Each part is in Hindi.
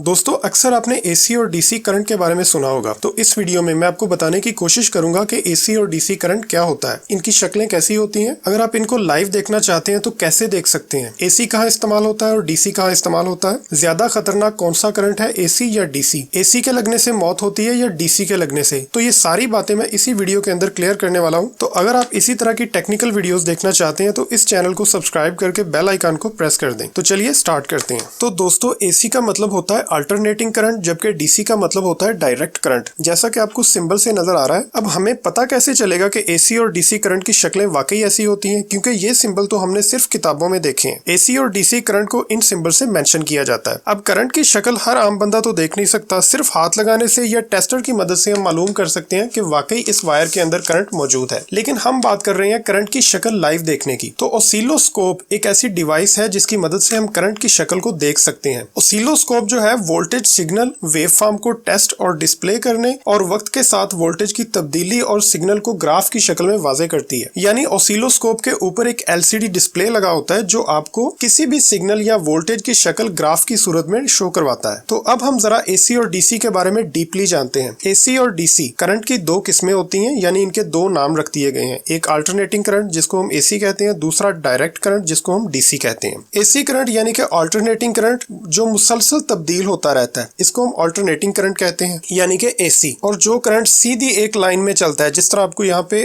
दोस्तों अक्सर आपने एसी और डीसी करंट के बारे में सुना होगा, तो इस वीडियो में मैं आपको बताने की कोशिश करूंगा कि एसी और डीसी करंट क्या होता है, इनकी शक्लें कैसी होती हैं, अगर आप इनको लाइव देखना चाहते हैं तो कैसे देख सकते हैं, एसी कहाँ इस्तेमाल होता है और डीसी कहाँ इस्तेमाल होता है, ज्यादा खतरनाक कौन सा करंट है, एसी या डीसी, एसी के लगने से मौत होती है या डीसी के लगने से। तो ये सारी बातें मैं इसी वीडियो के अंदर क्लियर करने वाला हूँ। तो अगर आप इसी तरह की टेक्निकल वीडियोस देखना चाहते हैं तो इस चैनल को सब्सक्राइब करके बेल आइकन को प्रेस कर दें। तो चलिए स्टार्ट करते हैं। तो दोस्तों एसी का मतलब होता है अल्टरनेटिंग करंट, जबकि डीसी का मतलब होता है डायरेक्ट करंट, जैसा कि आपको सिंबल से नजर आ रहा है। अब हमें पता कैसे चलेगा कि एसी और डीसी करंट की शक्लें वाकई ऐसी होती हैं, क्योंकि ये सिंबल तो हमने सिर्फ किताबों में देखे हैं। एसी और डीसी करंट को इन सिंबल से मेंशन किया जाता है। अब करंट की शक्ल हर आम बंदा तो देख नहीं सकता, सिर्फ हाथ लगाने से या टेस्टर की मदद से हम मालूम कर सकते हैं कि वाकई इस वायर के अंदर करंट मौजूद है। लेकिन हम बात कर रहे हैं करंट की शक्ल लाइव देखने की। तो ऑसिलोस्कोप एक ऐसी डिवाइस है जिसकी मदद से हम करंट की शक्ल को देख सकते हैं। ऑसिलोस्कोप जो है वोल्टेज सिग्नल वेव फॉर्म को टेस्ट और डिस्प्ले करने और वक्त के साथ वोल्टेज की तब्दीली और सिग्नल को ग्राफ की शक्ल में वाज़े करती है। यानी ऑसिलोस्कोप के ऊपर एक एलसीडी डिस्प्ले लगा होता है जो आपको किसी भी सिग्नल या वोल्टेज की शक्ल ग्राफ की सूरत में शो करवाता है। तो अब हम जरा एसी और डीसी के बारे में डीपली जानते हैं। एसी और डीसी करंट की दो किस्में होती हैं, यानी इनके दो नाम रख दिए गए हैं। एक अल्टरनेटिंग करंट जिसको हम एसी कहते हैं, दूसरा डायरेक्ट करंट जिसको हम डीसी कहते हैं। एसी करंट यानी कि अल्टरनेटिंग करंट जो मुसलसल तब्दील होता रहता है, इसको हम अल्टरनेटिंग करंट कहते हैं, यानी कि एसी। और जो करंट सीधी एक लाइन में चलता है, जिस तरह आपको यहाँ पे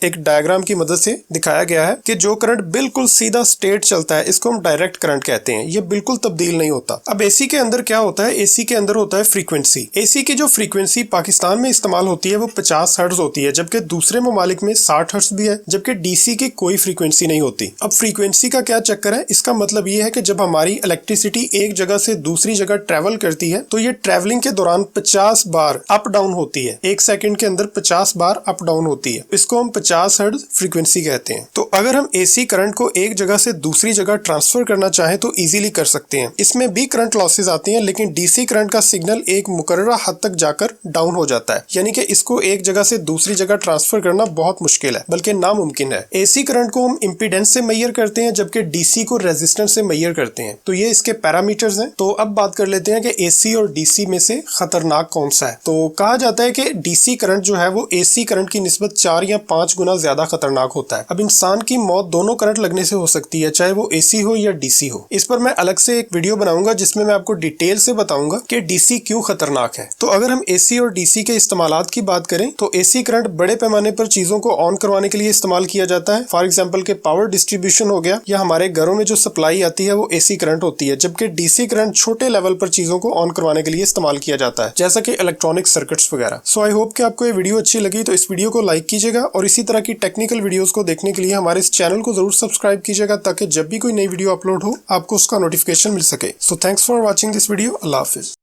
एक डायग्राम की मदद से दिखाया गया है कि जो करंट बिल्कुल सीधा स्ट्रेट चलता है, इसको हम डायरेक्ट करंट कहते हैं। ये बिल्कुल तब्दील नहीं होता। अब एसी के अंदर क्या होता है, एसी के अंदर होता है फ्रीक्वेंसी। एसी की जो फ्रीक्वेंसी पाकिस्तान में इस्तेमाल होती है वो 50 हर्ट्ज होती है, जबकि दूसरे ममालिक में 60 हर्ट्ज भी है, जबकि डीसी की कोई फ्रीक्वेंसी नहीं होती। अब फ्रीक्वेंसी का क्या चक्कर है, इसका मतलब ये है कि जब हमारी इलेक्ट्रिसिटी एक जगह से दूसरी जगह ट्रेवल करती है तो ये ट्रेवलिंग के दौरान 50 बार अप डाउन होती है। एक सेकंड के अंदर 50 बार अप डाउन होती है। इसको हम 50 हर्ट्ज फ्रीक्वेंसी कहते हैं। तो अगर हम एसी करंट को एक जगह से दूसरी जगह ट्रांसफर करना चाहें तो इजीली कर सकते हैं। इसमें भी करंट लॉसेज आती हैं, लेकिन डीसी करंट का सिग्नल एक मुकर्ररा हद तक जाकर डाउन हो जाता है, यानी कि इसको एक जगह से दूसरी जगह ट्रांसफर करना बहुत मुश्किल है, बल्कि नामुमकिन है। एसी करंट को हम इंपीडेंस से मेजर करते हैं, जबकि डीसी को रेजिस्टेंस से मेजर करते हैं। तो ये इसके पैरामीटर्स हैं। तो अब बात कर लेते हैं कि एसी और डीसी में से खतरनाक कौन सा है। तो कहा जाता है कि डीसी करंट जो है वो एसी करंट की निस्बत 4 या 5 गुना ज्यादा खतरनाक होता है। अब इंसान की मौत दोनों करंट लगने से हो सकती है, चाहे वो एसी हो या डीसी हो। इस पर मैं अलग से एक वीडियो बनाऊंगा जिसमें मैं आपको डिटेल से बताऊंगा कि डीसी क्यों खतरनाक है। तो अगर हम एसी और डीसी के इस्तेमालात की बात करें तो एसी करंट बड़े पैमाने पर चीजों को ऑन करवाने के लिए इस्तेमाल किया जाता है। फॉर एग्जाम्पल के पावर डिस्ट्रीब्यूशन हो गया, या हमारे घरों में जो सप्लाई आती है वो एसी करंट होती है, जबकि डीसी करंट छोटे लेवल पर चीजों को ऑन करवाने के लिए इस्तेमाल किया जाता है, जैसा कि इलेक्ट्रॉनिक सर्किट्स वगैरह। सो आई होप कि आपको ये वीडियो अच्छी लगी, तो इस वीडियो को लाइक कीजिएगा और इसी तरह की टेक्निकल वीडियोस को देखने के लिए हमारे इस चैनल को जरूर सब्सक्राइब कीजिएगा, ताकि जब भी कोई नई वीडियो अपलोड हो आपको उसका नोटिफिकेशन मिल सके। So thanks for watching this video. Allah Hafiz.